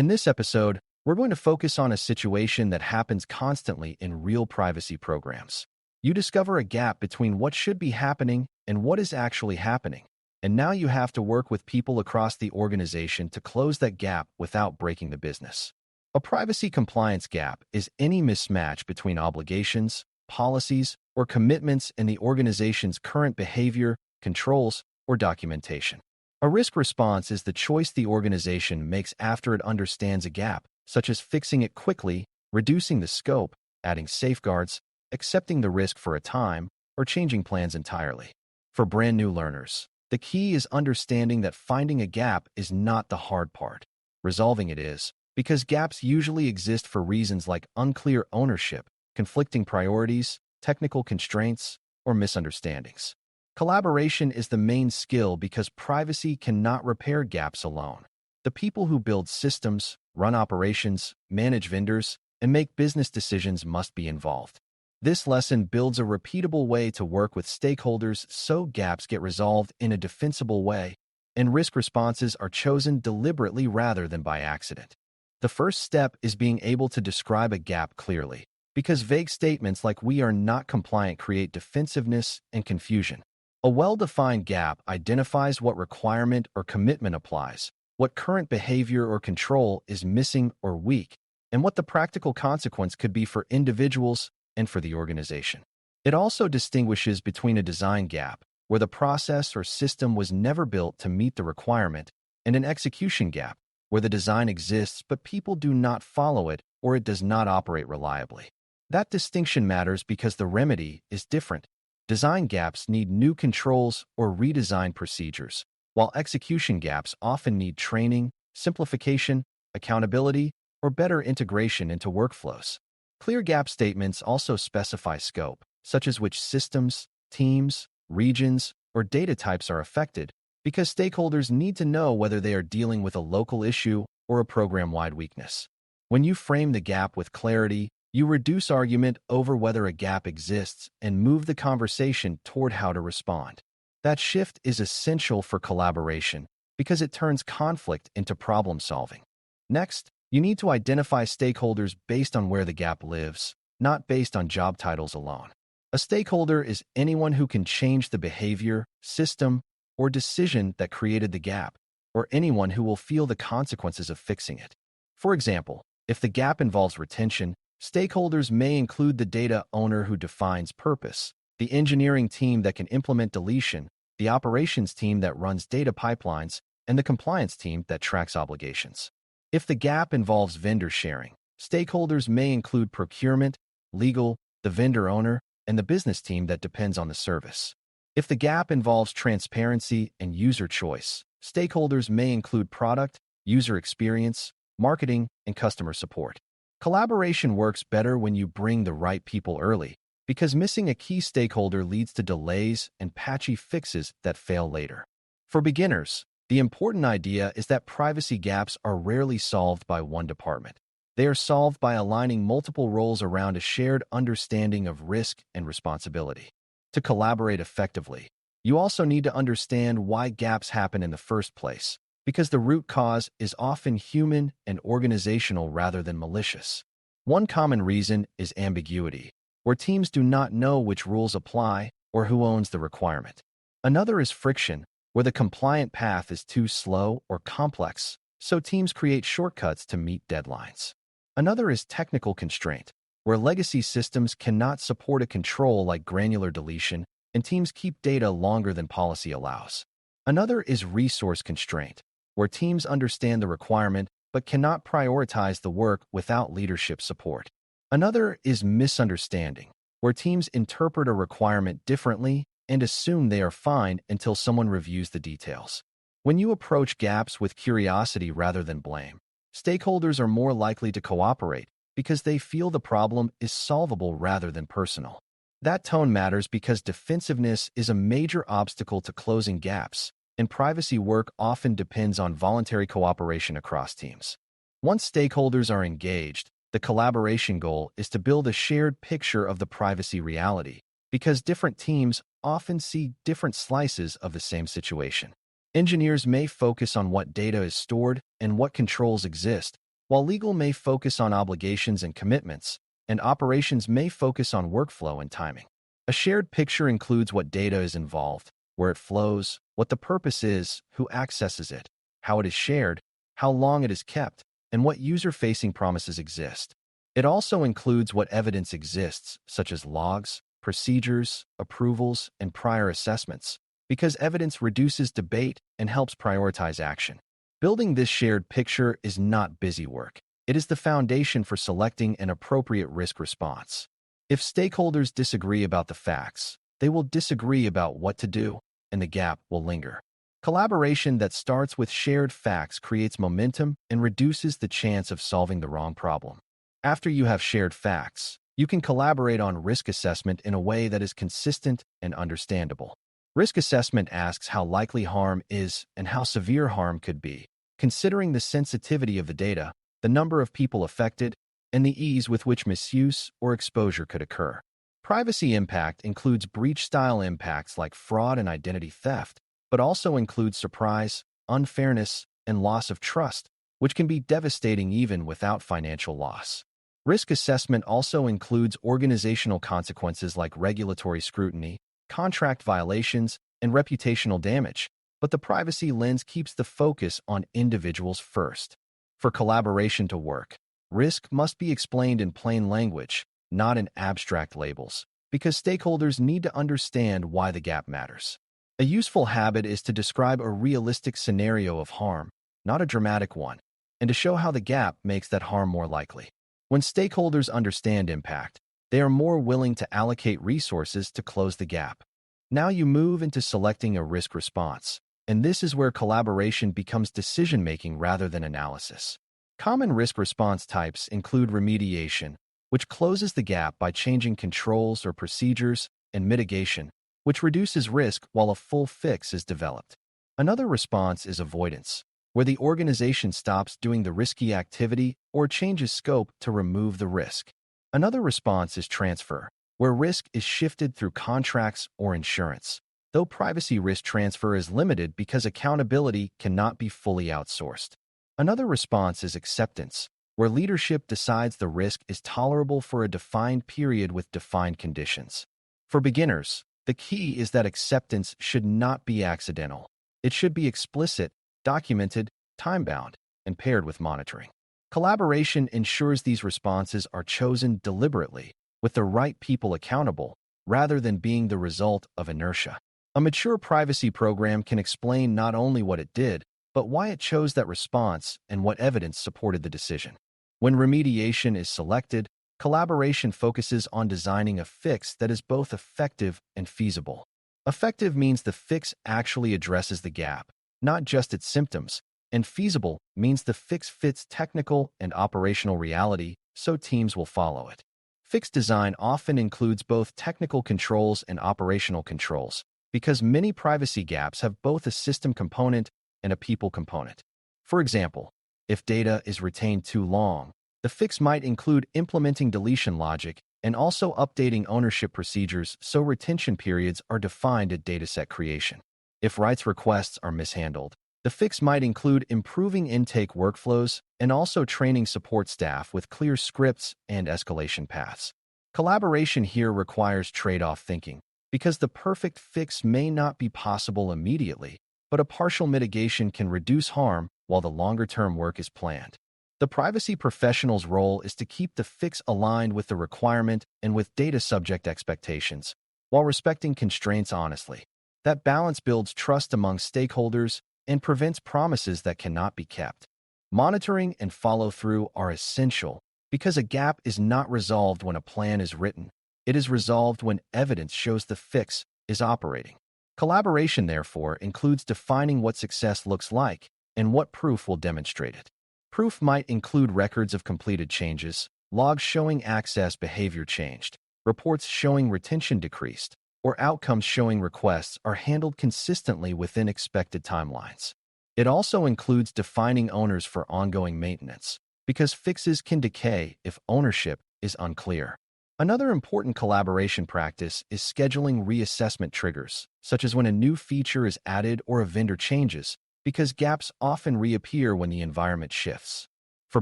In this episode, we're going to focus on a situation that happens constantly in real privacy programs. You discover a gap between what should be happening and what is actually happening, and now you have to work with people across the organization to close that gap without breaking the business. A privacy compliance gap is any mismatch between obligations, policies, or commitments in the organization's current behavior, controls, or documentation. A risk response is the choice the organization makes after it understands a gap, such as fixing it quickly, reducing the scope, adding safeguards, accepting the risk for a time, or changing plans entirely. For brand new learners, the key is understanding that finding a gap is not the hard part. Resolving it is, because gaps usually exist for reasons like unclear ownership, conflicting priorities, technical constraints, or misunderstandings. Collaboration is the main skill because privacy cannot repair gaps alone. The people who build systems, run operations, manage vendors, and make business decisions must be involved. This lesson builds a repeatable way to work with stakeholders so gaps get resolved in a defensible way, and risk responses are chosen deliberately rather than by accident. The first step is being able to describe a gap clearly, because vague statements like "we are not compliant" create defensiveness and confusion. A well-defined gap identifies what requirement or commitment applies, what current behavior or control is missing or weak, and what the practical consequence could be for individuals and for the organization. It also distinguishes between a design gap, where the process or system was never built to meet the requirement, and an execution gap, where the design exists but people do not follow it or it does not operate reliably. That distinction matters because the remedy is different. Design gaps need new controls or redesigned procedures, while execution gaps often need training, simplification, accountability, or better integration into workflows. Clear gap statements also specify scope, such as which systems, teams, regions, or data types are affected, because stakeholders need to know whether they are dealing with a local issue or a program-wide weakness. When you frame the gap with clarity, you reduce argument over whether a gap exists and move the conversation toward how to respond. That shift is essential for collaboration because it turns conflict into problem solving. Next, you need to identify stakeholders based on where the gap lives, not based on job titles alone. A stakeholder is anyone who can change the behavior, system, or decision that created the gap, or anyone who will feel the consequences of fixing it. For example, if the gap involves retention, stakeholders may include the data owner who defines purpose, the engineering team that can implement deletion, the operations team that runs data pipelines, and the compliance team that tracks obligations. If the gap involves vendor sharing, stakeholders may include procurement, legal, the vendor owner, and the business team that depends on the service. If the gap involves transparency and user choice, stakeholders may include product, user experience, marketing, and customer support. Collaboration works better when you bring the right people early, because missing a key stakeholder leads to delays and patchy fixes that fail later. For beginners, the important idea is that privacy gaps are rarely solved by one department. They are solved by aligning multiple roles around a shared understanding of risk and responsibility. To collaborate effectively, you also need to understand why gaps happen in the first place, because the root cause is often human and organizational rather than malicious. One common reason is ambiguity, where teams do not know which rules apply or who owns the requirement. Another is friction, where the compliant path is too slow or complex, so teams create shortcuts to meet deadlines. Another is technical constraint, where legacy systems cannot support a control like granular deletion, and teams keep data longer than policy allows. Another is resource constraint, where teams understand the requirement but cannot prioritize the work without leadership support. Another is misunderstanding, where teams interpret a requirement differently and assume they are fine until someone reviews the details. When you approach gaps with curiosity rather than blame, stakeholders are more likely to cooperate because they feel the problem is solvable rather than personal. That tone matters because defensiveness is a major obstacle to closing gaps, and privacy work often depends on voluntary cooperation across teams. Once stakeholders are engaged, the collaboration goal is to build a shared picture of the privacy reality, because different teams often see different slices of the same situation. Engineers may focus on what data is stored and what controls exist, while legal may focus on obligations and commitments, and operations may focus on workflow and timing. A shared picture includes what data is involved, where it flows, what the purpose is, who accesses it, how it is shared, how long it is kept, and what user-facing promises exist. It also includes what evidence exists, such as logs, procedures, approvals, and prior assessments, because evidence reduces debate and helps prioritize action. Building this shared picture is not busy work. It is the foundation for selecting an appropriate risk response. If stakeholders disagree about the facts, they will disagree about what to do, and the gap will linger. Collaboration that starts with shared facts creates momentum and reduces the chance of solving the wrong problem. After you have shared facts, you can collaborate on risk assessment in a way that is consistent and understandable. Risk assessment asks how likely harm is and how severe harm could be, considering the sensitivity of the data, the number of people affected, and the ease with which misuse or exposure could occur. Privacy impact includes breach-style impacts like fraud and identity theft, but also includes surprise, unfairness, and loss of trust, which can be devastating even without financial loss. Risk assessment also includes organizational consequences like regulatory scrutiny, contract violations, and reputational damage, but the privacy lens keeps the focus on individuals first. For collaboration to work, risk must be explained in plain language, not in abstract labels, because stakeholders need to understand why the gap matters. A useful habit is to describe a realistic scenario of harm, not a dramatic one, and to show how the gap makes that harm more likely. When stakeholders understand impact, they are more willing to allocate resources to close the gap. Now you move into selecting a risk response, and this is where collaboration becomes decision-making rather than analysis. Common risk response types include remediation, which closes the gap by changing controls or procedures, and mitigation, which reduces risk while a full fix is developed. Another response is avoidance, where the organization stops doing the risky activity or changes scope to remove the risk. Another response is transfer, where risk is shifted through contracts or insurance, though privacy risk transfer is limited because accountability cannot be fully outsourced. Another response is acceptance, where leadership decides the risk is tolerable for a defined period with defined conditions. For beginners, the key is that acceptance should not be accidental. It should be explicit, documented, time-bound, and paired with monitoring. Collaboration ensures these responses are chosen deliberately, with the right people accountable, rather than being the result of inertia. A mature privacy program can explain not only what it did, but why it chose that response and what evidence supported the decision. When remediation is selected, collaboration focuses on designing a fix that is both effective and feasible. Effective means the fix actually addresses the gap, not just its symptoms, and feasible means the fix fits technical and operational reality, so teams will follow it. Fix design often includes both technical controls and operational controls, because many privacy gaps have both a system component and a people component. For example, if data is retained too long, the fix might include implementing deletion logic and also updating ownership procedures so retention periods are defined at dataset creation. If rights requests are mishandled, the fix might include improving intake workflows and also training support staff with clear scripts and escalation paths. Collaboration here requires trade-off thinking, because the perfect fix may not be possible immediately, but a partial mitigation can reduce harm while the longer-term work is planned. The privacy professional's role is to keep the fix aligned with the requirement and with data subject expectations, while respecting constraints honestly. That balance builds trust among stakeholders and prevents promises that cannot be kept. Monitoring and follow-through are essential because a gap is not resolved when a plan is written. It is resolved when evidence shows the fix is operating. Collaboration, therefore, includes defining what success looks like and what proof will demonstrate it. Proof might include records of completed changes, logs showing access behavior changed, reports showing retention decreased, or outcomes showing requests are handled consistently within expected timelines. It also includes defining owners for ongoing maintenance, because fixes can decay if ownership is unclear. Another important collaboration practice is scheduling reassessment triggers, such as when a new feature is added or a vendor changes, because gaps often reappear when the environment shifts. For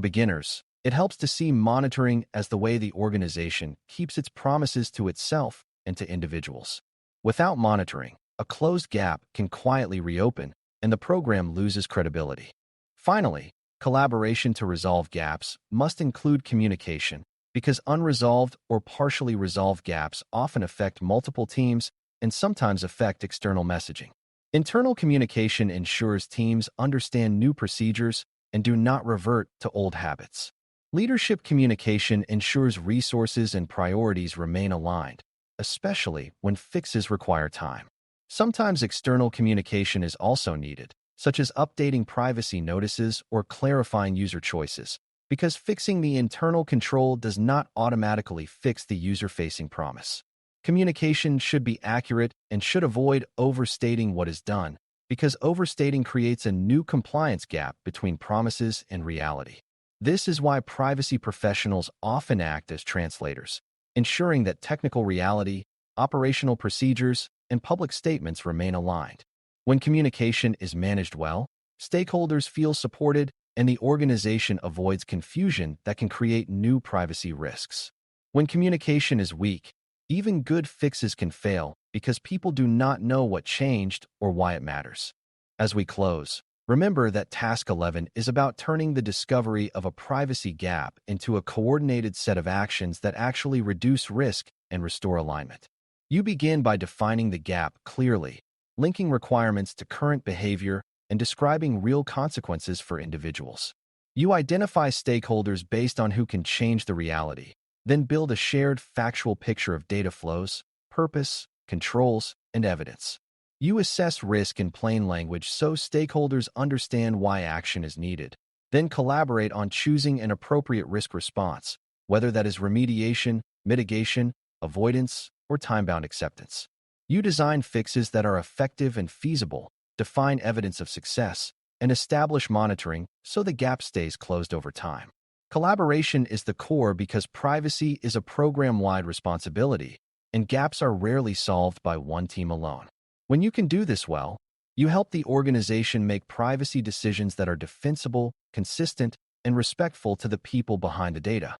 beginners, it helps to see monitoring as the way the organization keeps its promises to itself and to individuals. Without monitoring, a closed gap can quietly reopen, and the program loses credibility. Finally, collaboration to resolve gaps must include communication, because unresolved or partially resolved gaps often affect multiple teams and sometimes affect external messaging. Internal communication ensures teams understand new procedures and do not revert to old habits. Leadership communication ensures resources and priorities remain aligned, especially when fixes require time. Sometimes external communication is also needed, such as updating privacy notices or clarifying user choices, because fixing the internal control does not automatically fix the user-facing promise. Communication should be accurate and should avoid overstating what is done, because overstating creates a new compliance gap between promises and reality. This is why privacy professionals often act as translators, ensuring that technical reality, operational procedures, and public statements remain aligned. When communication is managed well, stakeholders feel supported and the organization avoids confusion that can create new privacy risks. When communication is weak, even good fixes can fail because people do not know what changed or why it matters. As we close, remember that Task 11 is about turning the discovery of a privacy gap into a coordinated set of actions that actually reduce risk and restore alignment. You begin by defining the gap clearly, linking requirements to current behavior, and describing real consequences for individuals. You identify stakeholders based on who can change the reality, then build a shared factual picture of data flows, purpose, controls, and evidence. You assess risk in plain language so stakeholders understand why action is needed, then collaborate on choosing an appropriate risk response, whether that is remediation, mitigation, avoidance, or time-bound acceptance. You design fixes that are effective and feasible, define evidence of success, and establish monitoring so the gap stays closed over time. Collaboration is the core because privacy is a program-wide responsibility, and gaps are rarely solved by one team alone. When you can do this well, you help the organization make privacy decisions that are defensible, consistent, and respectful to the people behind the data.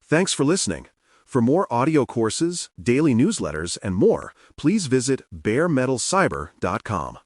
Thanks for listening. For more audio courses, daily newsletters, and more, please visit baremetalcyber.com.